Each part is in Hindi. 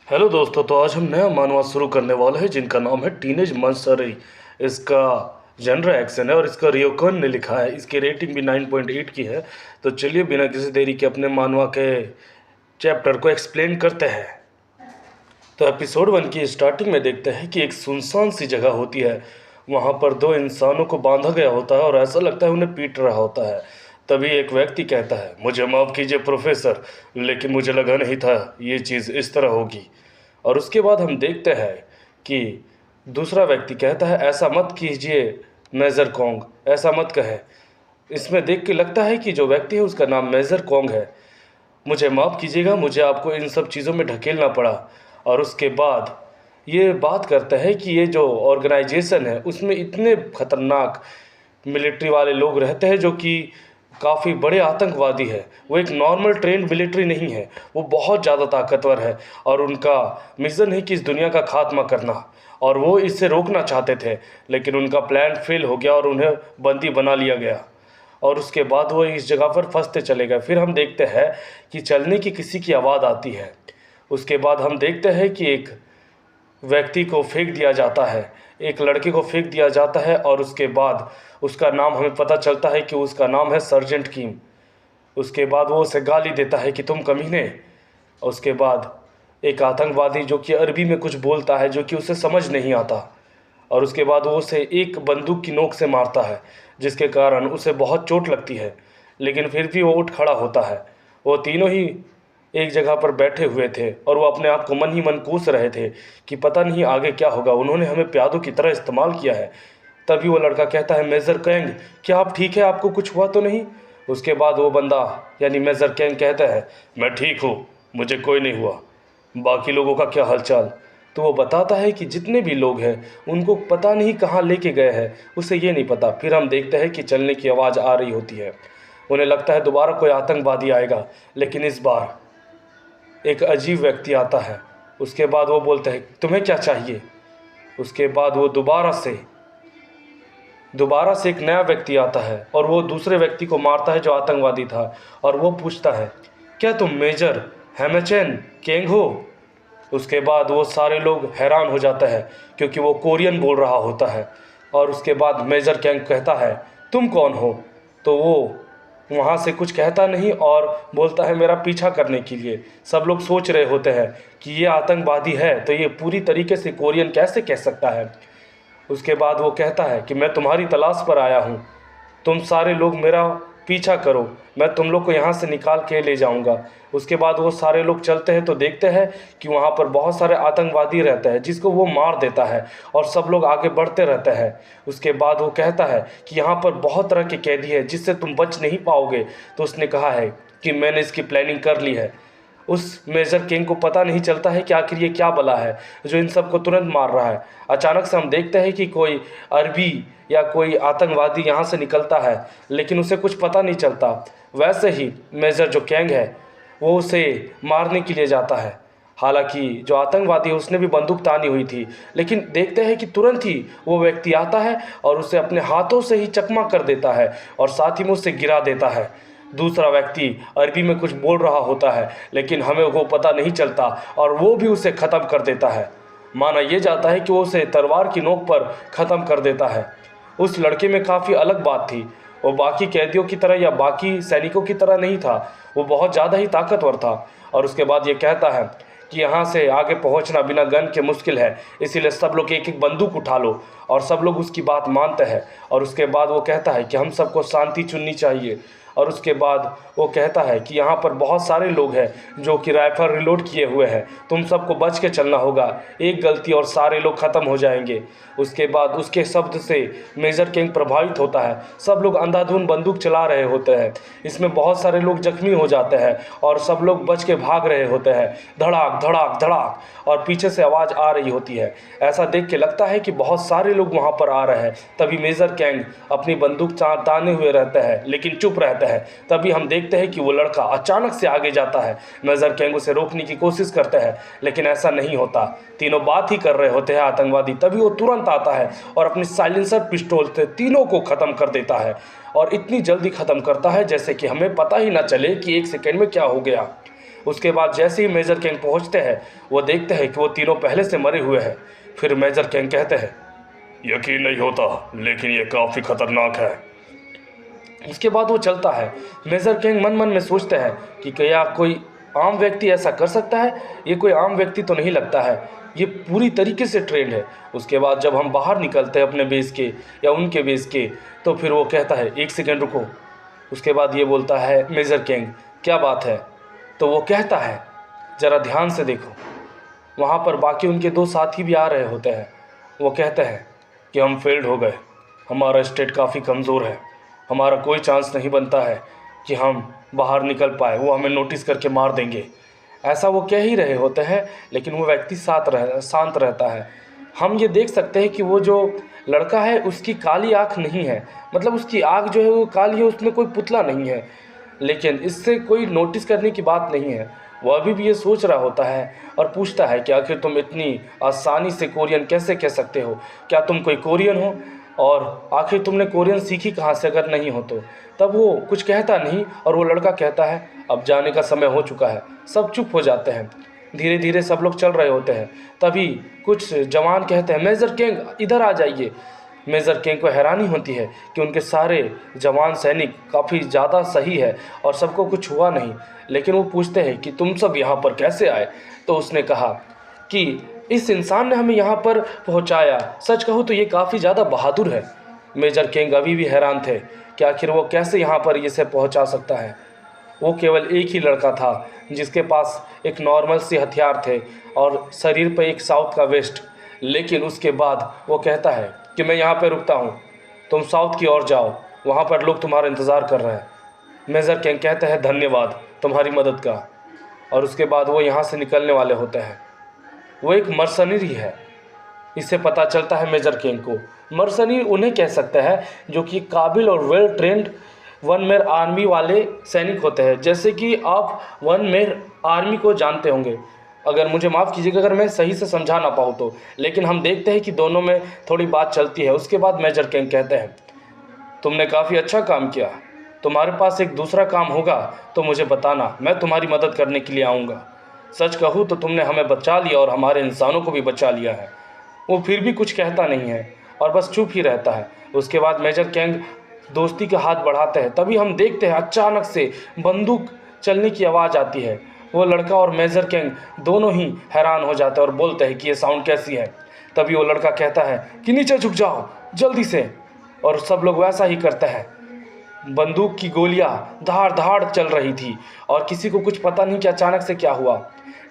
हेलो दोस्तों, तो आज हम नया मानवा शुरू करने वाले हैं जिनका नाम है टीनेज मंस्टरी। इसका जनर एक्शन है और इसका रियोकन ने लिखा है। इसकी रेटिंग भी 9.8 की है। तो चलिए बिना किसी देरी के अपने मानवा के चैप्टर को एक्सप्लेन करते हैं। तो एपिसोड 1 की स्टार्टिंग में देखते हैं कि एक सुनसान सी जगह होती है। वहाँ पर दो इंसानों को बांधा गया होता है और ऐसा लगता है उन्हें पीट रहा होता है। तभी एक व्यक्ति कहता है, मुझे माफ़ कीजिए प्रोफेसर, लेकिन मुझे लगा नहीं था ये चीज़ इस तरह होगी। और उसके बाद हम देखते हैं कि दूसरा व्यक्ति कहता है, ऐसा मत कीजिए मेजर कोंग, ऐसा मत कहें। इसमें देख के लगता है कि जो व्यक्ति है उसका नाम मेजर कोंग है। मुझे माफ़ कीजिएगा, मुझे आपको इन सब चीज़ों में ढकेलना पड़ा। और उसके बाद ये बात करता है कि ये जो ऑर्गेनाइजेशन है उसमें इतने खतरनाक मिलिट्री वाले लोग रहते हैं जो कि काफ़ी बड़े आतंकवादी है। वो एक नॉर्मल ट्रेंड मिलिट्री नहीं है, वो बहुत ज़्यादा ताकतवर है और उनका मिशन है कि इस दुनिया का खात्मा करना। और वो इससे रोकना चाहते थे, लेकिन उनका प्लान फेल हो गया और उन्हें बंदी बना लिया गया। और उसके बाद वो इस जगह पर फंसते चले गए। फिर हम देखते हैं कि चलने की किसी की आवाज़ आती है। उसके बाद हम देखते हैं कि एक व्यक्ति को फेंक दिया जाता है, एक लड़के को फेंक दिया जाता है। और उसके बाद उसका नाम हमें पता चलता है कि उसका नाम है सर्जेंट किम। उसके बाद वो उसे गाली देता है कि तुम कमीने। उसके बाद एक आतंकवादी जो कि अरबी में कुछ बोलता है जो कि उसे समझ नहीं आता, और उसके बाद वो उसे एक बंदूक की नोक से मारता है जिसके कारण उसे बहुत चोट लगती है। लेकिन फिर भी वो उठ खड़ा होता है। वो तीनों ही एक जगह पर बैठे हुए थे और वो अपने आप को मन ही मन कोस रहे थे कि पता नहीं आगे क्या होगा, उन्होंने हमें प्यादों की तरह इस्तेमाल किया है। तभी वो लड़का कहता है, मेजर कैंग, क्या आप ठीक है, आपको कुछ हुआ तो नहीं? उसके बाद वो बंदा यानी मेजर कैंग कहता है, मैं ठीक हूँ, मुझे कोई नहीं हुआ, बाकी लोगों का क्या हालचाल? तो वो बताता है कि जितने भी लोग हैं उनको पता नहीं कहाँ लेके गए हैं, उसे ये नहीं पता। फिर हम देखते हैं कि चलने की आवाज़ आ रही होती है। उन्हें लगता है दोबारा कोई आतंकवादी आएगा, लेकिन इस बार एक अजीब व्यक्ति आता है। उसके बाद वो बोलते हैं, तुम्हें क्या चाहिए? उसके बाद वो दोबारा से एक नया व्यक्ति आता है और वो दूसरे व्यक्ति को मारता है जो आतंकवादी था। और वो पूछता है, क्या तुम मेजर हेमेचेन केंग हो? उसके बाद वो सारे लोग हैरान हो जाते हैं क्योंकि वो कोरियन बोल रहा होता है। और उसके बाद मेजर कैंग कहता है, तुम कौन हो? तो वो वहाँ से कुछ कहता नहीं और बोलता है, मेरा पीछा करने के लिए। सब लोग सोच रहे होते हैं कि ये आतंकवादी है तो ये पूरी तरीके से कोरियन कैसे कह सकता है। उसके बाद वो कहता है कि मैं तुम्हारी तलाश पर आया हूँ, तुम सारे लोग मेरा पीछा करो, मैं तुम लोग को यहाँ से निकाल के ले जाऊँगा। उसके बाद वो सारे लोग चलते हैं तो देखते हैं कि वहाँ पर बहुत सारे आतंकवादी रहते हैं जिसको वो मार देता है और सब लोग आगे बढ़ते रहते हैं। उसके बाद वो कहता है कि यहाँ पर बहुत तरह के कैदी हैं जिससे तुम बच नहीं पाओगे। तो उसने कहा है कि मैंने इसकी प्लानिंग कर ली है। उस मेजर किंग को पता नहीं चलता है कि आखिर ये क्या बला है जो इन सबको तुरंत मार रहा है। अचानक से हम देखते हैं कि कोई अरबी या कोई आतंकवादी यहाँ से निकलता है, लेकिन उसे कुछ पता नहीं चलता। वैसे ही मेजर जो कैंग है वो उसे मारने के लिए जाता है। हालांकि जो आतंकवादी है उसने भी बंदूक तानी हुई थी, लेकिन देखते हैं कि तुरंत ही वो व्यक्ति आता है और उसे अपने हाथों से ही चकमा कर देता है और साथ ही में उसे गिरा देता है। दूसरा व्यक्ति अरबी में कुछ बोल रहा होता है, लेकिन हमें वो पता नहीं चलता और वो भी उसे ख़त्म कर देता है। माना यह जाता है कि वो उसे तलवार की नोक पर ख़त्म कर देता है। उस लड़के में काफ़ी अलग बात थी। वो बाकी कैदियों की तरह या बाकी सैनिकों की तरह नहीं था, वो बहुत ज़्यादा ही ताकतवर था। और उसके बाद ये कहता है कि यहाँ से आगे पहुँचना बिना गन के मुश्किल है, इसीलिए सब लोग एक एक बंदूक उठा लो। और सब लोग उसकी बात मानते हैं। और उसके बाद वो कहता है कि हम सबको शांति चुननी चाहिए। और उसके बाद वो कहता है कि यहाँ पर बहुत सारे लोग हैं जो कि राइफल रिलोड किए हुए हैं, तुम सबको बच के चलना होगा, एक गलती और सारे लोग ख़त्म हो जाएंगे। उसके बाद उसके शब्द से मेजर किंग प्रभावित होता है। सब लोग अंधाधुंध बंदूक चला रहे होते हैं। इसमें बहुत सारे लोग जख्मी हो जाते हैं और सब लोग बच के भाग रहे होते हैं। धड़ाक धड़ाक धड़ाक, और पीछे से आवाज़ आ रही होती है। ऐसा देख के लगता है कि बहुत सारे लोग वहाँ पर आ रहे हैं। तभी मेजर कैंग अपनी बंदूक ताने हुए रहता है लेकिन चुप रहता है। तभी हम देखते हैं कि वो लड़का अचानक से आगे जाता है। मेजर कैंग उसे रोकने की कोशिश करते हैं, लेकिन ऐसा नहीं होता। तीनों बात ही कर रहे होते हैं आतंकवादी। तभी वो तुरंत आता है और अपनी साइलेंसर पिस्टल से तीनों को ख़त्म कर देता है। और इतनी जल्दी ख़त्म करता है जैसे कि हमें पता ही ना चले कि एक सेकेंड में क्या हो गया। उसके बाद जैसे ही मेजर किंग पहुंचते हैं वो देखते हैं कि वो तीनों पहले से मरे हुए हैं। फिर मेजर किंग कहते हैं, यकीन नहीं होता लेकिन ये काफ़ी खतरनाक है। उसके बाद वो चलता है। मेजर किंग मन मन में सोचते हैं कि क्या कोई आम व्यक्ति ऐसा कर सकता है। ये कोई आम व्यक्ति तो नहीं लगता है, ये पूरी तरीके से ट्रेंड है। उसके बाद जब हम बाहर निकलते हैं अपने बेस के या उनके बेस के, तो फिर वो कहता है, एक सेकेंड रुको। उसके बाद ये बोलता है मेजर किंग, क्या बात है? तो वो कहता है, ज़रा ध्यान से देखो। वहाँ पर बाकी उनके दो साथी भी आ रहे होते हैं। वो कहते हैं कि हम फेल्ड हो गए, हमारा स्टेट काफ़ी कमज़ोर है, हमारा कोई चांस नहीं बनता है कि हम बाहर निकल पाए, वो हमें नोटिस करके मार देंगे। ऐसा वो कह ही रहे होते हैं, लेकिन वो व्यक्ति शांत रहता है। हम ये देख सकते हैं कि वो जो लड़का है उसकी काली आँख नहीं है, मतलब उसकी आँख जो है वो काली है, उसमें कोई पुतला नहीं है। लेकिन इससे कोई नोटिस करने की बात नहीं है। वो अभी भी ये सोच रहा होता है और पूछता है कि आखिर तुम इतनी आसानी से कोरियन कैसे कह सकते हो? क्या तुम कोई कोरियन हो? और आखिर तुमने कोरियन सीखी कहाँ से अगर नहीं हो तो? तब वो कुछ कहता नहीं और वो लड़का कहता है, अब जाने का समय हो चुका है। सब चुप हो जाते हैं। धीरे धीरे सब लोग चल रहे होते हैं। तभी कुछ जवान कहते हैं, मेजर किंग इधर आ जाइए। मेजर किंग को हैरानी होती है कि उनके सारे जवान सैनिक काफ़ी ज़्यादा सही है और सबको कुछ हुआ नहीं। लेकिन वो पूछते हैं कि तुम सब यहाँ पर कैसे आए? तो उसने कहा कि इस इंसान ने हमें यहाँ पर पहुँचाया। सच कहूँ तो ये काफ़ी ज़्यादा बहादुर है। मेजर किंग अभी भी हैरान थे कि आखिर वो कैसे यहाँ पर इसे पहुँचा सकता है। वो केवल एक ही लड़का था जिसके पास एक नॉर्मल से हथियार थे और शरीर पर एक साउथ का वेस्ट। लेकिन उसके बाद वो कहता है कि मैं यहाँ पर रुकता हूँ, तुम साउथ की ओर जाओ, वहाँ पर लोग तुम्हारा इंतज़ार कर रहे हैं। मेजर किंग कहते हैं, धन्यवाद तुम्हारी मदद का। और उसके बाद वो यहाँ से निकलने वाले होते हैं। वो एक मर्सनरी है, इससे पता चलता है मेजर किंग को। मर्सनरी उन्हें कह सकता है जो कि काबिल और well trained one man army वाले सैनिक होते हैं। जैसे कि आप वन मैन आर्मी को जानते होंगे, अगर मुझे माफ़ कीजिएगा अगर मैं सही से समझा ना पाऊँ तो, लेकिन हम देखते हैं कि दोनों में थोड़ी बात चलती है। उसके बाद मेजर किंग कहते हैं, तुमने काफ़ी अच्छा काम किया, तुम्हारे पास एक दूसरा काम होगा तो मुझे बताना, मैं तुम्हारी मदद करने के लिए आऊँगा। सच कहूँ तो तुमने हमें बचा लिया और हमारे इंसानों को भी बचा लिया है। वो फिर भी कुछ कहता नहीं है और बस चुप ही रहता है। उसके बाद मेजर किंग दोस्ती का हाथ बढ़ाते हैं। तभी हम देखते हैं अचानक से बंदूक चलने की आवाज़ आती है। वो लड़का और मेजर किंग दोनों ही हैरान हो जाते हैं और बोलते हैं कि ये साउंड कैसी है। तभी वो लड़का कहता है कि नीचे झुक जाओ जल्दी से, और सब लोग वैसा ही करते हैं। बंदूक की गोलियां धाड़ धाड़ चल रही थी और किसी को कुछ पता नहीं कि अचानक से क्या हुआ।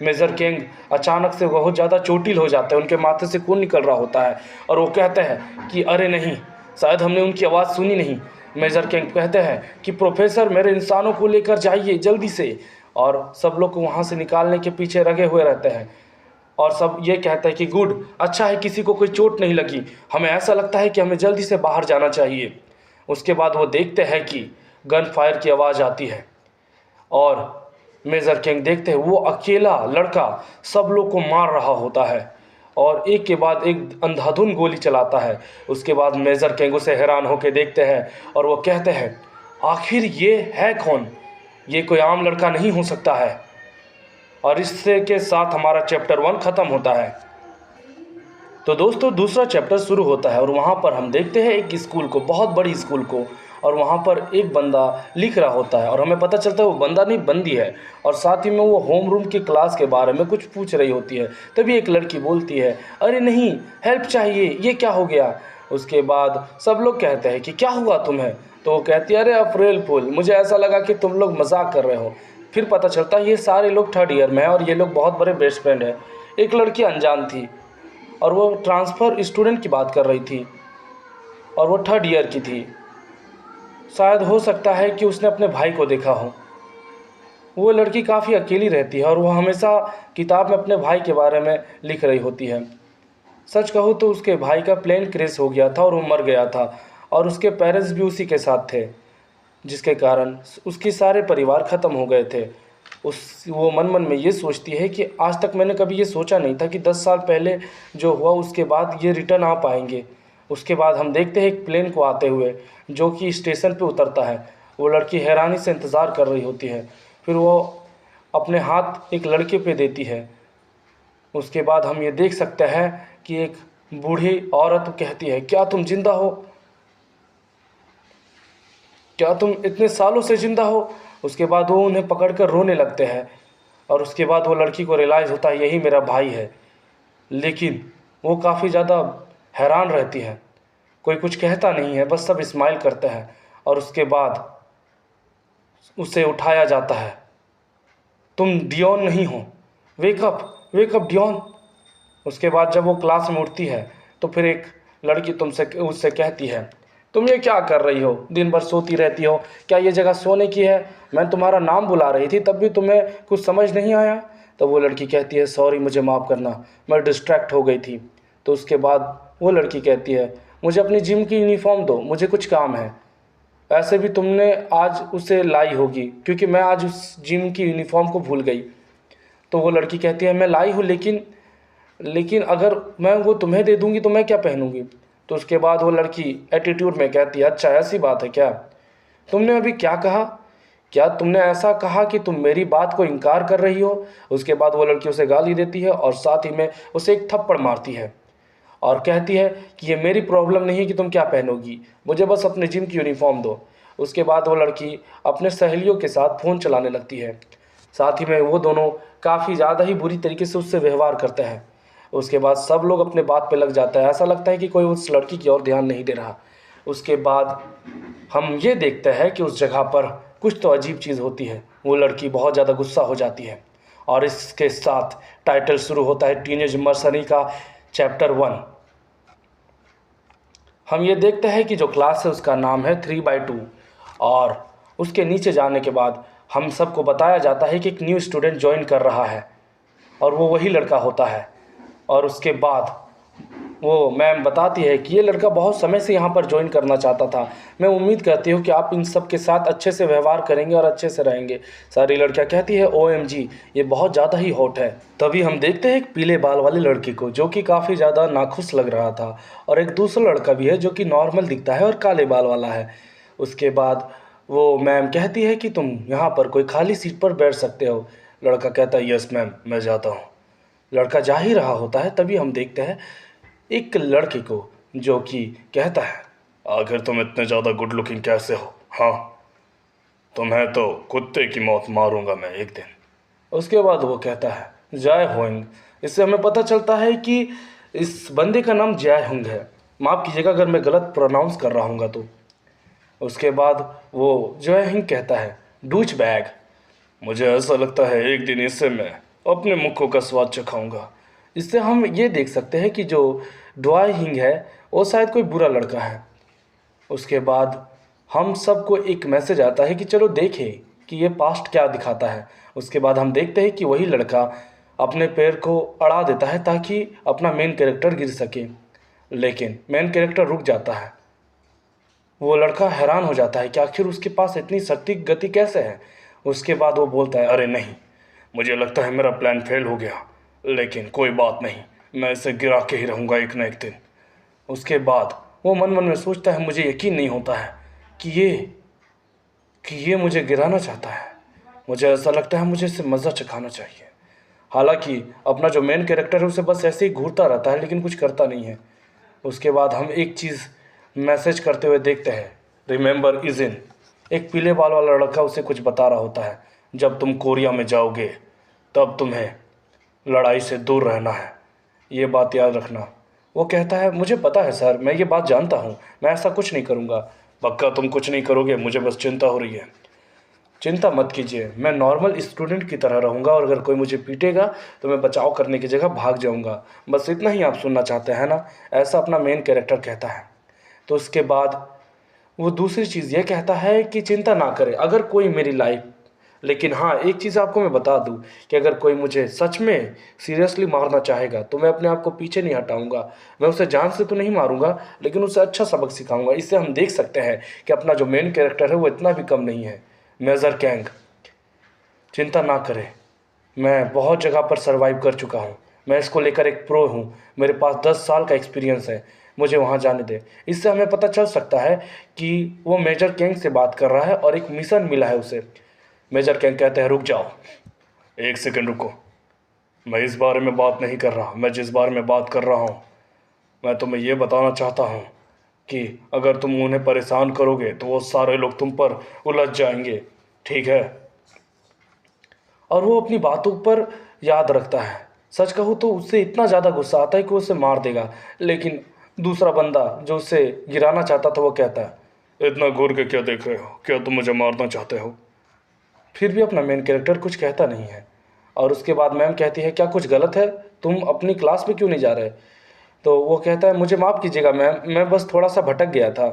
मेजर किंग अचानक से बहुत ज़्यादा चोटिल हो जाते हैं, उनके माथे से खून निकल रहा होता है और वो कहते हैं कि अरे नहीं, शायद हमने उनकी आवाज़ सुनी नहीं। मेजर किंग कहते हैं कि प्रोफेसर मेरे इंसानों को लेकर जाइए जल्दी से, और सब लोग को वहाँ से निकालने के पीछे लगे हुए रहते हैं। और सब ये कहते हैं कि गुड, अच्छा है किसी को कोई चोट नहीं लगी, हमें ऐसा लगता है कि हमें जल्दी से बाहर जाना चाहिए। उसके बाद वो देखते हैं कि गन फायर की आवाज़ आती है और मेजर किंग देखते हैं वो अकेला लड़का सब लोग को मार रहा होता है और एक के बाद एक अंधाधुंध गोली चलाता है। उसके बाद मेजर किंग उसे हैरान होकर देखते हैं और वो कहते हैं, आखिर ये है कौन? ये कोई आम लड़का नहीं हो सकता है। और इससे के साथ हमारा चैप्टर 1 ख़त्म होता है। तो दोस्तों दूसरा चैप्टर शुरू होता है और वहाँ पर हम देखते हैं एक स्कूल को, बहुत बड़ी स्कूल को, और वहाँ पर एक बंदा लिख रहा होता है और हमें पता चलता है वो बंदा नहीं बंदी है, और साथ ही में वो होम रूम की क्लास के बारे में कुछ पूछ रही होती है। तभी एक लड़की बोलती है, अरे नहीं, हेल्प चाहिए, ये क्या हो गया? उसके बाद सब लोग कहते हैं कि क्या हुआ तुम्हें? तो वो कहती है, अरे अप्रैल फूल, मुझे ऐसा लगा कि तुम लोग मजाक कर रहे हो। फिर पता चलता है ये सारे लोग 3rd ईयर में हैं और ये लोग बहुत बड़े बेस्ट फ्रेंड हैं। एक लड़की अनजान थी और वो ट्रांसफ़र स्टूडेंट की बात कर रही थी और वो 3rd ईयर की थी। शायद हो सकता है कि उसने अपने भाई को देखा हो। वो लड़की काफ़ी अकेली रहती है और वो हमेशा किताब में अपने भाई के बारे में लिख रही होती है। सच कहूँ तो उसके भाई का प्लेन क्रैश हो गया था और वो मर गया था और उसके पेरेंट्स भी उसी के साथ थे, जिसके कारण उसके सारे परिवार ख़त्म हो गए थे। वो मन मन में ये सोचती है कि आज तक मैंने कभी ये सोचा नहीं था कि 10 साल पहले जो हुआ उसके बाद ये रिटर्न आ पाएंगे। उसके बाद हम देखते हैं एक प्लेन को आते हुए जो कि स्टेशन पे उतरता है। वो लड़की हैरानी से इंतज़ार कर रही होती है। फिर वो अपने हाथ एक लड़के पे देती है। उसके बाद हम ये देख सकते हैं कि एक बूढ़ी औरत कहती है, क्या तुम जिंदा हो? क्या तुम इतने सालों से जिंदा हो? उसके बाद वो उन्हें पकड़कर रोने लगते हैं और उसके बाद वो लड़की को रियलाइज़ होता है यही मेरा भाई है। लेकिन वो काफ़ी ज़्यादा हैरान रहती है, कोई कुछ कहता नहीं है, बस सब स्माइल करते हैं और उसके बाद उसे उठाया जाता है। तुम डियोन नहीं हो, वेक अप डियोन। उसके बाद जब वो क्लास में उठती है तो फिर एक लड़की उससे कहती है, तुम ये क्या कर रही हो? दिन भर सोती रहती हो, क्या ये जगह सोने की है? मैं तुम्हारा नाम बुला रही थी तब भी तुम्हें कुछ समझ नहीं आया। तो वो लड़की कहती है, सॉरी मुझे माफ़ करना, मैं डिस्ट्रैक्ट हो गई थी। तो उसके बाद वो लड़की कहती है, मुझे अपनी जिम की यूनिफॉर्म दो, मुझे कुछ काम है। ऐसे भी तुमने आज उसे लाई होगी, क्योंकि मैं आज उस जिम की यूनिफॉर्म को भूल गई। तो वो लड़की कहती है, मैं लाई हूँ, लेकिन अगर मैं वो तुम्हें दे दूंगी तो मैं क्या पहनूंगी? तो उसके बाद वो लड़की एटीट्यूड में कहती है, अच्छा ऐसी बात है क्या? तुमने अभी क्या कहा? क्या तुमने ऐसा कहा कि तुम मेरी बात को इनकार कर रही हो? उसके बाद वो लड़की उसे गाली देती है और साथ ही में उसे एक थप्पड़ मारती है और कहती है कि ये मेरी प्रॉब्लम नहीं है कि तुम क्या पहनोगी, मुझे बस अपने जिम की यूनिफॉर्म दो। उसके बाद वो लड़की अपने सहेलियों के साथ फ़ोन चलाने लगती है। साथ ही में वो दोनों काफ़ी ज़्यादा ही बुरी तरीके से उससे व्यवहार करते हैं। उसके बाद सब लोग अपने बात पे लग जाता है, ऐसा लगता है कि कोई उस लड़की की ओर ध्यान नहीं दे रहा। उसके बाद हम ये देखते हैं कि उस जगह पर कुछ तो अजीब चीज़ होती है। वो लड़की बहुत ज़्यादा गुस्सा हो जाती है और इसके साथ टाइटल शुरू होता है टीनेज मर्सनरी का चैप्टर 1। हम ये देखते हैं कि जो क्लास है उसका नाम है 3/2 और उसके नीचे जाने के बाद हम सबको बताया जाता है कि एक न्यू स्टूडेंट ज्वाइन कर रहा है और वो वही लड़का होता है। और उसके बाद वो मैम बताती है कि ये लड़का बहुत समय से यहाँ पर ज्वाइन करना चाहता था। मैं उम्मीद करती हूँ कि आप इन सब के साथ अच्छे से व्यवहार करेंगे और अच्छे से रहेंगे। सारी लड़कियाँ कहती है, OMG ये बहुत ज़्यादा ही हॉट है। तभी हम देखते हैं एक पीले बाल वाले लड़के को जो कि काफ़ी ज़्यादा नाखुश लग रहा था और एक दूसरा लड़का भी है जो कि नॉर्मल दिखता है और काले बाल वाला है। उसके बाद वो मैम कहती है कि तुम यहाँ पर कोई खाली सीट पर बैठ सकते हो। लड़का कहता है, यस मैम मैं जाता हूँ। लड़का जा ही रहा होता है तभी हम देखते हैं एक लड़के को जो कि कहता है, आखिर तुम इतने ज़्यादा गुड लुकिंग कैसे हो? हाँ तुम्हें तो कुत्ते की मौत मारूंगा मैं एक दिन। उसके बाद वो कहता है, जय होंग। इससे हमें पता चलता है कि इस बंदे का नाम जय होंग है। माफ़ कीजिएगा अगर मैं गलत प्रोनाउंस कर रहा हूँगा तो। उसके बाद वो जय हिंग कहता है, डूच बैग। मुझे ऐसा लगता है एक दिन इससे मैं अपने मुक्कों का स्वाद चखाऊंगा। इससे हम ये देख सकते हैं कि जो ड्वाई हिंग है वो शायद कोई बुरा लड़का है। उसके बाद हम सबको एक मैसेज आता है कि चलो देखें कि ये पास्ट क्या दिखाता है। उसके बाद हम देखते हैं कि वही लड़का अपने पैर को अड़ा देता है ताकि अपना मेन कैरेक्टर गिर सके, लेकिन मेन कैरेक्टर रुक जाता है। वो लड़का हैरान हो जाता है कि आखिर उसके पास इतनी सटीक गति कैसे है। उसके बाद वो बोलता है, अरे नहीं, मुझे लगता है मेरा प्लान फेल हो गया, लेकिन कोई बात नहीं, मैं इसे गिरा के ही रहूँगा एक न एक दिन। उसके बाद वो मन मन में सोचता है, मुझे यकीन नहीं होता है कि ये मुझे गिराना चाहता है। मुझे ऐसा लगता है मुझे इससे मज़ा चखाना चाहिए। हालांकि अपना जो मेन कैरेक्टर है उसे बस ऐसे ही घूरता रहता है लेकिन कुछ करता नहीं है। उसके बाद हम एक चीज़ मैसेज करते हुए देखते हैं, रिमेंबर इज़िन। एक पीले बाल वाला लड़का उसे कुछ बता रहा होता है, जब तुम कोरिया में जाओगे तब तुम्हें लड़ाई से दूर रहना है, ये बात याद रखना। वो कहता है, मुझे पता है सर, मैं ये बात जानता हूँ, मैं ऐसा कुछ नहीं करूँगा। पक्का तुम कुछ नहीं करोगे? मुझे बस चिंता हो रही है। चिंता मत कीजिए, मैं नॉर्मल स्टूडेंट की तरह रहूँगा और अगर कोई मुझे पीटेगा तो मैं बचाव करने की जगह भाग जाऊँगा। बस इतना ही आप सुनना चाहते हैं ना? ऐसा अपना मेन कैरेक्टर कहता है। तो उसके बाद वो दूसरी चीज़ ये कहता है कि चिंता ना करें अगर कोई मेरी लाइफ, लेकिन हाँ एक चीज़ आपको मैं बता दूं कि अगर कोई मुझे सच में सीरियसली मारना चाहेगा तो मैं अपने आप को पीछे नहीं हटाऊंगा। मैं उसे जान से तो नहीं मारूंगा लेकिन उसे अच्छा सबक सिखाऊंगा। इससे हम देख सकते हैं कि अपना जो मेन कैरेक्टर है वो इतना भी कम नहीं है। मेजर कैंग, चिंता ना करें, मैं बहुत जगह पर सर्वाइव कर चुका हूँ, मैं इसको लेकर एक प्रो हूँ, मेरे पास 10 साल का एक्सपीरियंस है, मुझे वहाँ जाने दे। इससे हमें पता चल सकता है कि वो मेजर कैंग से बात कर रहा है और एक मिशन मिला है उसे। मेजर कैंग कहते हैं, रुक जाओ, एक सेकंड रुको, मैं इस बारे में बात नहीं कर रहा। मैं जिस बारे में बात कर रहा हूँ, मैं तुम्हें ये बताना चाहता हूँ कि अगर तुम उन्हें परेशान करोगे तो वो सारे लोग तुम पर उलझ जाएंगे, ठीक है? और वो अपनी बातों पर याद रखता है। सच कहूँ तो उससे इतना ज़्यादा गुस्सा आता है कि वो उसे मार देगा, लेकिन दूसरा बंदा जो उसे गिराना चाहता था वो कहता है, इतना घूर के क्या देख रहे हो? क्या तुम मुझे मारना चाहते हो? फिर भी अपना मेन कैरेक्टर कुछ कहता नहीं है। और उसके बाद मैम कहती है, क्या कुछ गलत है? तुम अपनी क्लास में क्यों नहीं जा रहे? तो वो कहता है, मुझे माफ़ कीजिएगा मैम, मैं बस थोड़ा सा भटक गया था।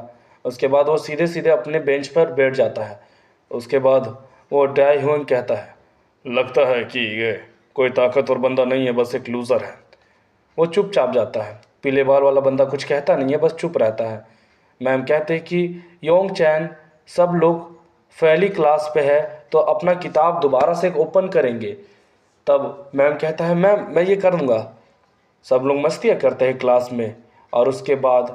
उसके बाद वो सीधे सीधे अपने बेंच पर बैठ जाता है। उसके बाद वो डाई ह्यून कहता है, लगता है कि ये कोई ताकतवर बंदा नहीं है, बस एक लूज़र है। वो चुपचाप जाता है। पीले बाल वाला बंदा कुछ कहता नहीं है, बस चुप रहता है। मैम कहते हैं कि योंग चैन, सब लोग पहली क्लास पे है तो अपना किताब दोबारा से ओपन करेंगे। तब मैम कहता है, मैम मैं ये कर दूँगा। सब लोग मस्तियाँ करते हैं क्लास में। और उसके बाद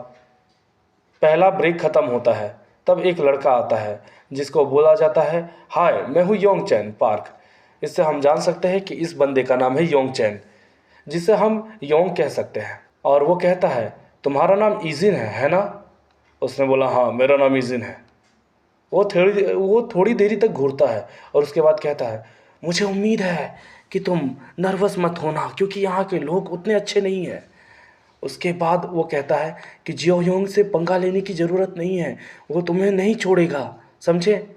पहला ब्रेक ख़त्म होता है। तब एक लड़का आता है जिसको बोला जाता है, हाय मैं हूँ योंग चैन पार्क। इससे हम जान सकते हैं कि इस बंदे का नाम है योंग चैन, जिसे हम योंग कह सकते हैं। और वो कहता है, तुम्हारा नाम इजिन है ना? उसने बोला, हाँ मेरा नाम इजिन है। वो थोड़ी देरी तक घूरता है और उसके बाद कहता है, मुझे उम्मीद है कि तुम नर्वस मत होना, क्योंकि यहाँ के लोग उतने अच्छे नहीं हैं। उसके बाद वो कहता है कि जियो योंग से पंगा लेने की ज़रूरत नहीं है, वो तुम्हें नहीं छोड़ेगा, समझे?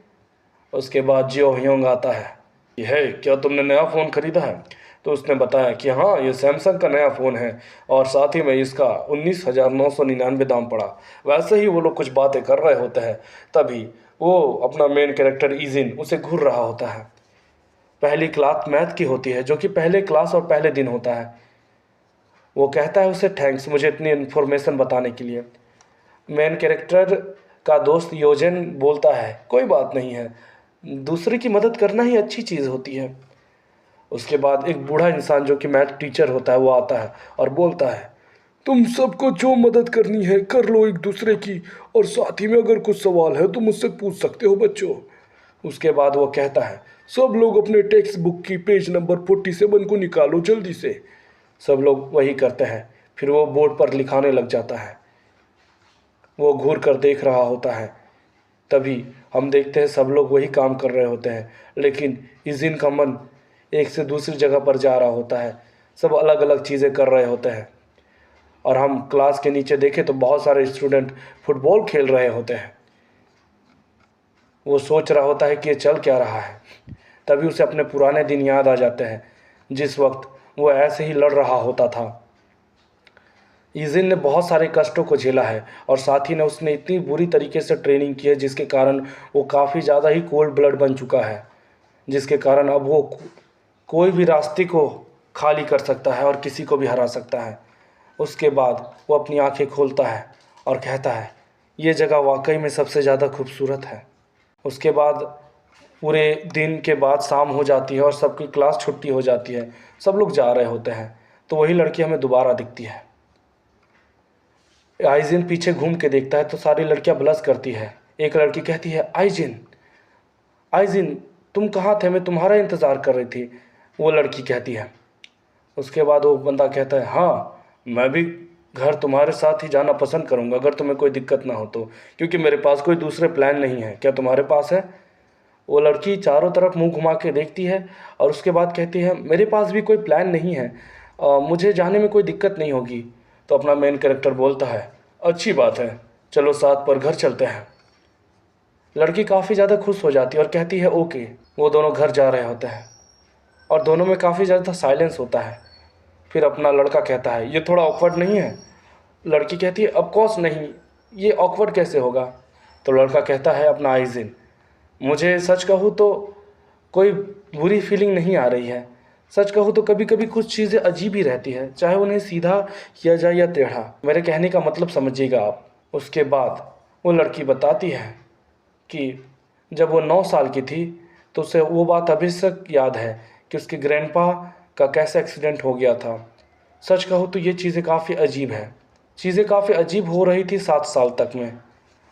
उसके बाद जियो ह्योंग आता है, यह है क्या तुमने नया फ़ोन ख़रीदा है? तो उसने बताया कि हाँ ये सैमसंग का नया फ़ोन है और साथ ही में इसका 19,999 दाम पड़ा। वैसे ही वो लोग कुछ बातें कर रहे होते हैं, तभी वो अपना मेन कैरेक्टर इजिन उसे घूर रहा होता है। पहली क्लास मैथ की होती है, जो कि पहले क्लास और पहले दिन होता है। वो कहता है उसे, थैंक्स मुझे इतनी इन्फॉर्मेशन बताने के लिए। मेन कैरेक्टर का दोस्त योजन बोलता है, कोई बात नहीं है, दूसरे की मदद करना ही अच्छी चीज़ होती है। उसके बाद एक बूढ़ा इंसान जो कि मैथ टीचर होता है वो आता है और बोलता है, तुम सबको जो मदद करनी है कर लो एक दूसरे की, और साथ ही में अगर कुछ सवाल है तो मुझसे पूछ सकते हो बच्चों। उसके बाद वो कहता है, सब लोग अपने टेक्स्ट बुक की पेज नंबर 47 को निकालो जल्दी से। सब लोग वही करते हैं। फिर वो बोर्ड पर लिखाने लग जाता है। वो घूर कर देख रहा होता है। तभी हम देखते हैं सब लोग वही काम कर रहे होते हैं, लेकिन इजिन का मन एक से दूसरी जगह पर जा रहा होता है। सब अलग अलग चीज़ें कर रहे होते हैं। और हम क्लास के नीचे देखें तो बहुत सारे स्टूडेंट फुटबॉल खेल रहे होते हैं। वो सोच रहा होता है कि ये चल क्या रहा है। तभी उसे अपने पुराने दिन याद आ जाते हैं, जिस वक्त वो ऐसे ही लड़ रहा होता था। इजिन ने बहुत सारे कष्टों को झेला है और साथ ही ने उसने इतनी बुरी तरीके से ट्रेनिंग की है, जिसके कारण वो काफ़ी ज़्यादा ही कोल्ड ब्लड बन चुका है, जिसके कारण अब वो कोई भी रास्ते को खाली कर सकता है और किसी को भी हरा सकता है। उसके बाद वो अपनी आंखें खोलता है और कहता है, ये जगह वाकई में सबसे ज़्यादा खूबसूरत है। उसके बाद पूरे दिन के बाद शाम हो जाती है और सबकी क्लास छुट्टी हो जाती है। सब लोग जा रहे होते हैं तो वही लड़की हमें दोबारा दिखती है। आइजिन पीछे घूम के देखता है तो सारी लड़कियां ब्लश करती है। एक लड़की कहती है, आइजिन आइजिन तुम कहाँ थे, मैं तुम्हारा इंतज़ार कर रही थी। वो लड़की कहती है। उसके बाद वो बंदा कहता है, हाँ मैं भी घर तुम्हारे साथ ही जाना पसंद करूँगा अगर तुम्हें कोई दिक्कत ना हो तो, क्योंकि मेरे पास कोई दूसरे प्लान नहीं है। क्या तुम्हारे पास है? वो लड़की चारों तरफ मुंह घुमा के देखती है और उसके बाद कहती है, मेरे पास भी कोई प्लान नहीं है, मुझे जाने में कोई दिक्कत नहीं होगी। तो अपना मेन कैरेक्टर बोलता है, अच्छी बात है, चलो साथ पर घर चलते हैं। लड़की काफ़ी ज़्यादा खुश हो जाती है और कहती है ओके। वो दोनों घर जा रहे होते हैं और दोनों में काफ़ी ज़्यादा साइलेंस होता है। फिर अपना लड़का कहता है, ये थोड़ा ऑकवर्ड नहीं है? लड़की कहती है, ऑफ कोर्स नहीं, ये ऑकवर्ड कैसे होगा? तो लड़का कहता है, अपना आइजिन, मुझे सच कहूँ तो कोई बुरी फीलिंग नहीं आ रही है। सच कहूँ तो कभी कभी कुछ चीज़ें अजीब ही रहती है, चाहे उन्हें सीधा किया जाए या टेढ़ा। मेरे कहने का मतलब समझिएगा आप। उसके बाद वो लड़की बताती है कि जब वो 9 साल की थी तो उसे वो बात अभी तक याद है कि उसके ग्रैंडपा का कैसे एक्सीडेंट हो गया था। सच कहूँ तो ये चीज़ें काफ़ी अजीब है। चीज़ें काफ़ी अजीब हो रही थी 7 साल तक में।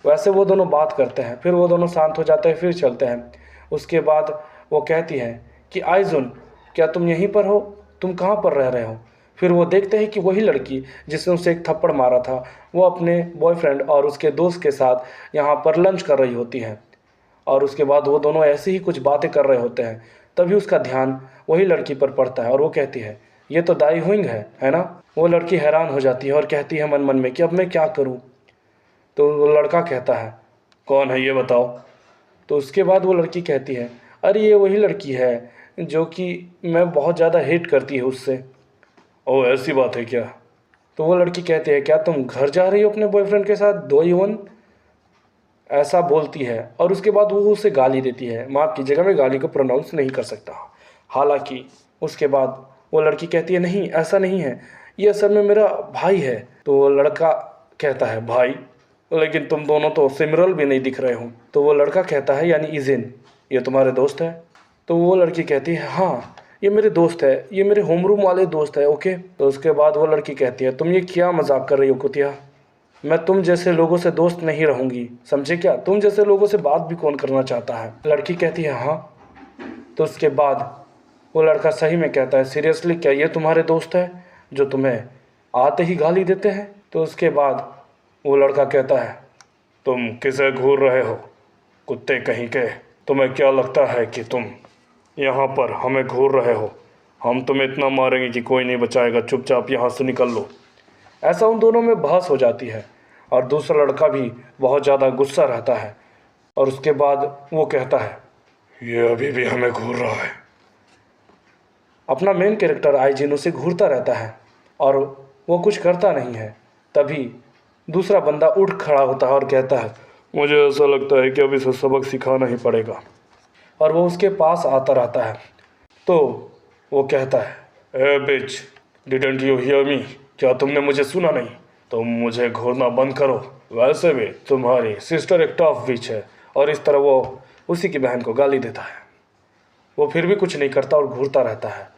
वैसे वो दोनों बात करते हैं, फिर वो दोनों शांत हो जाते हैं, फिर चलते हैं। उसके बाद वो कहती है कि आइजुन, क्या तुम यहीं पर हो? तुम कहाँ पर रह रहे हो? फिर वो देखते हैं कि वही लड़की जिसने उसे एक थप्पड़ मारा था वो अपने बॉयफ्रेंड और उसके दोस्त के साथ यहाँ पर लंच कर रही होती है। और उसके बाद वो दोनों ऐसी ही कुछ बातें कर रहे होते हैं। तभी उसका ध्यान वही लड़की पर पड़ता है और वो कहती है, ये तो दाई हुइंग है ना? वो लड़की हैरान हो जाती है और कहती है मन मन में कि अब मैं क्या करूं? तो वो लड़का कहता है, कौन है ये बताओ? तो उसके बाद वो लड़की कहती है, अरे ये वही लड़की है जो कि मैं बहुत ज़्यादा हेट करती है उससे। ओह ऐसी बात है क्या? तो वो लड़की कहती है, क्या तुम घर जा रही हो अपने बॉयफ्रेंड के साथ दो ही वन? ऐसा बोलती है और उसके बाद वो उसे गाली देती है। माफ़ कीजिएगा, मैं गाली को प्रोनाउंस नहीं कर सकता। हालांकि उसके बाद वो लड़की कहती है, नहीं ऐसा नहीं है, ये असल में मेरा भाई है। तो वो लड़का कहता है, भाई? लेकिन तुम दोनों तो सिमिलर भी नहीं दिख रहे हो। तो वो लड़का कहता है, यानी इजिन, ये तुम्हारे दोस्त है? तो वो लड़की कहती है, हाँ ये मेरे दोस्त है, ये मेरे होमरूम वाले दोस्त है। ओके। तो उसके बाद वो लड़की कहती है, तुम ये क्या मजाक कर रही हो कुतिया? मैं तुम जैसे लोगों से दोस्त नहीं रहूंगी, समझे क्या? तुम जैसे लोगों से बात भी कौन करना चाहता है? लड़की कहती है, हाँ। तो उसके बाद वो लड़का सही में कहता है, सीरियसली क्या ये तुम्हारे दोस्त है जो तुम्हें आते ही गाली देते हैं? तो उसके बाद वो लड़का कहता है, तुम किसे घूर रहे हो कुत्ते कहीं के? तुम्हें क्या लगता है कि तुम यहाँ पर हमें घूर रहे हो? हम तुम्हें इतना मारेंगे कि कोई नहीं बचाएगा, चुपचाप यहाँ से निकल लो। ऐसा उन दोनों में बहस हो जाती है और दूसरा लड़का भी बहुत ज़्यादा गुस्सा रहता है और उसके बाद वो कहता है, ये अभी भी हमें घूर रहा है। अपना मेन कैरेक्टर आइजिन उसे घूरता रहता है और वो कुछ करता नहीं है। तभी दूसरा बंदा उठ खड़ा होता है और कहता है, मुझे ऐसा लगता है कि अभी से सबक सिखाना ही पड़ेगा। और वो उसके पास आता रहता है। तो वो कहता है, ए बिच, डिडंट यू हियर मी? क्या तुमने मुझे सुना नहीं? तुम मुझे घूरना बंद करो। वैसे भी तुम्हारी सिस्टर एक टफ बिच है। और इस तरह वो उसी की बहन को गाली देता है। वो फिर भी कुछ नहीं करता और घूरता रहता है।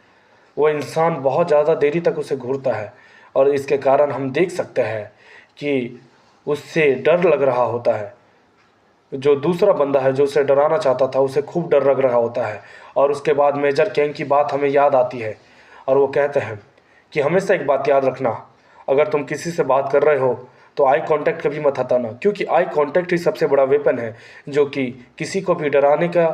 वो इंसान बहुत ज़्यादा देरी तक उसे घूरता है और इसके कारण हम देख सकते हैं कि उससे डर लग रहा होता है। जो दूसरा बंदा है जो उसे डराना चाहता था, उसे खूब डर लग रहा होता है। और उसके बाद मेजर केंग की बात हमें याद आती है और वो कहते हैं कि हमेशा एक बात याद रखना, अगर तुम किसी से बात कर रहे हो तो आई कांटेक्ट कभी मत हटाना, क्योंकि आई कांटेक्ट ही सबसे बड़ा वेपन है जो कि किसी को भी डराने का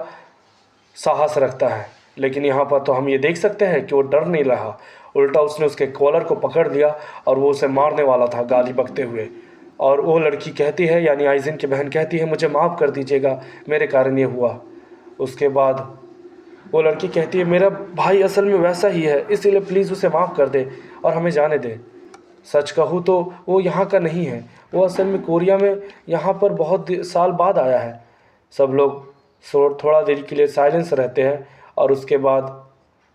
साहस रखता है। लेकिन यहाँ पर तो हम ये देख सकते हैं कि वो डर नहीं रहा, उल्टा उसने उसके कॉलर को पकड़ लिया और वो उसे मारने वाला था गाली बकते हुए। और वो लड़की कहती है, यानी आइजिन की बहन कहती है, मुझे माफ़ कर दीजिएगा, मेरे कारण ये हुआ। उसके बाद वो लड़की कहती है, मेरा भाई असल में वैसा ही है, इसीलिए प्लीज़ उसे माफ़ कर दे और हमें जाने दे। सच कहूँ तो वो यहाँ का नहीं है, वो असल में कोरिया में यहाँ पर बहुत साल बाद आया है। सब लोग थोड़ा देर के लिए साइलेंस रहते हैं और उसके बाद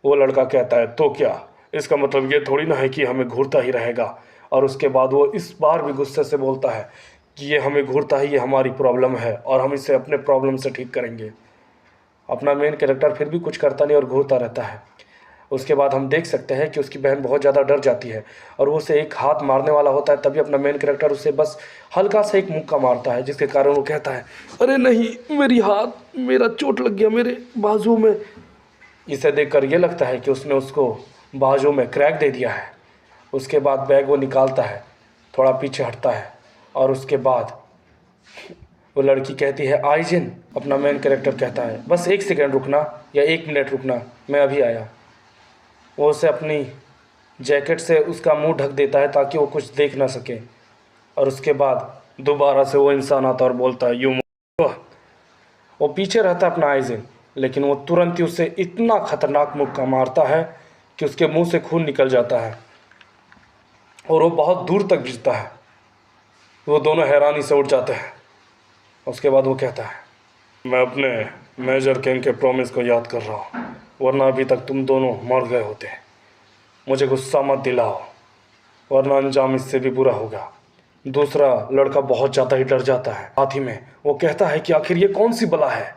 वो लड़का कहता है, तो क्या इसका मतलब ये थोड़ी ना है कि हमें घूरता ही रहेगा? और उसके बाद वो इस बार भी गुस्से से बोलता है कि ये हमें घूरता है, ये हमारी प्रॉब्लम है और हम इसे अपने प्रॉब्लम से ठीक करेंगे। अपना मेन कैरेक्टर फिर भी कुछ करता नहीं और घूरता रहता है। उसके बाद हम देख सकते हैं कि उसकी बहन बहुत ज़्यादा डर जाती है और वो उसे एक हाथ मारने वाला होता है। तभी अपना मेन कैरेक्टर उसे बस हल्का सा एक मुक्का मारता है, जिसके कारण वो कहता है, अरे नहीं मेरी हाथ, मेरा चोट लग गया मेरे बाजू में। इसे देखकर ये लगता है कि उसने उसको बाजू में क्रैक दे दिया है। उसके बाद बैग वो निकालता है, थोड़ा पीछे हटता है और उसके बाद वो लड़की कहती है, आइजिन। अपना मेन कैरेक्टर कहता है, बस 1 सेकंड रुकना या 1 मिनट रुकना, मैं अभी आया। वो उसे अपनी जैकेट से उसका मुंह ढक देता है ताकि वो कुछ देख ना सके। और उसके बाद दोबारा से वो इंसान आता और बोलता है, यू। वो पीछे रहता है अपना आइजिन, लेकिन वो तुरंत ही उसे इतना खतरनाक मुक्का मारता है कि उसके मुंह से खून निकल जाता है और वो बहुत दूर तक गिरता है। वो दोनों हैरानी से उठ जाते हैं। उसके बाद वो कहता है, मैं अपने मेजर किंग के प्रॉमिस को याद कर रहा हूँ, वरना अभी तक तुम दोनों मर गए होते। मुझे गुस्सा मत दिलाओ, वरना अंजाम इससे भी बुरा होगा। दूसरा लड़का बहुत ज़्यादा ही डर जाता है। साथ ही में वो कहता है कि आखिर ये कौन सी बला है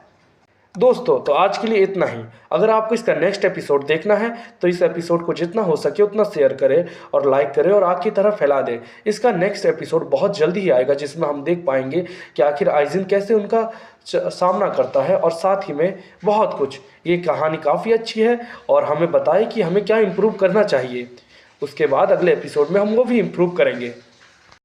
दोस्तों तो आज के लिए इतना ही। अगर आपको इसका नेक्स्ट एपिसोड देखना है तो इस एपिसोड को जितना हो सके उतना शेयर करें और लाइक करें और आग की तरह फैला दें। इसका नेक्स्ट एपिसोड बहुत जल्दी ही आएगा जिसमें हम देख पाएंगे कि आखिर आइजिन कैसे उनका सामना करता है और साथ ही में बहुत कुछ। ये कहानी काफ़ी अच्छी है और हमें बताए कि हमें क्या इम्प्रूव करना चाहिए। उसके बाद अगले एपिसोड में हम वो भी इम्प्रूव करेंगे।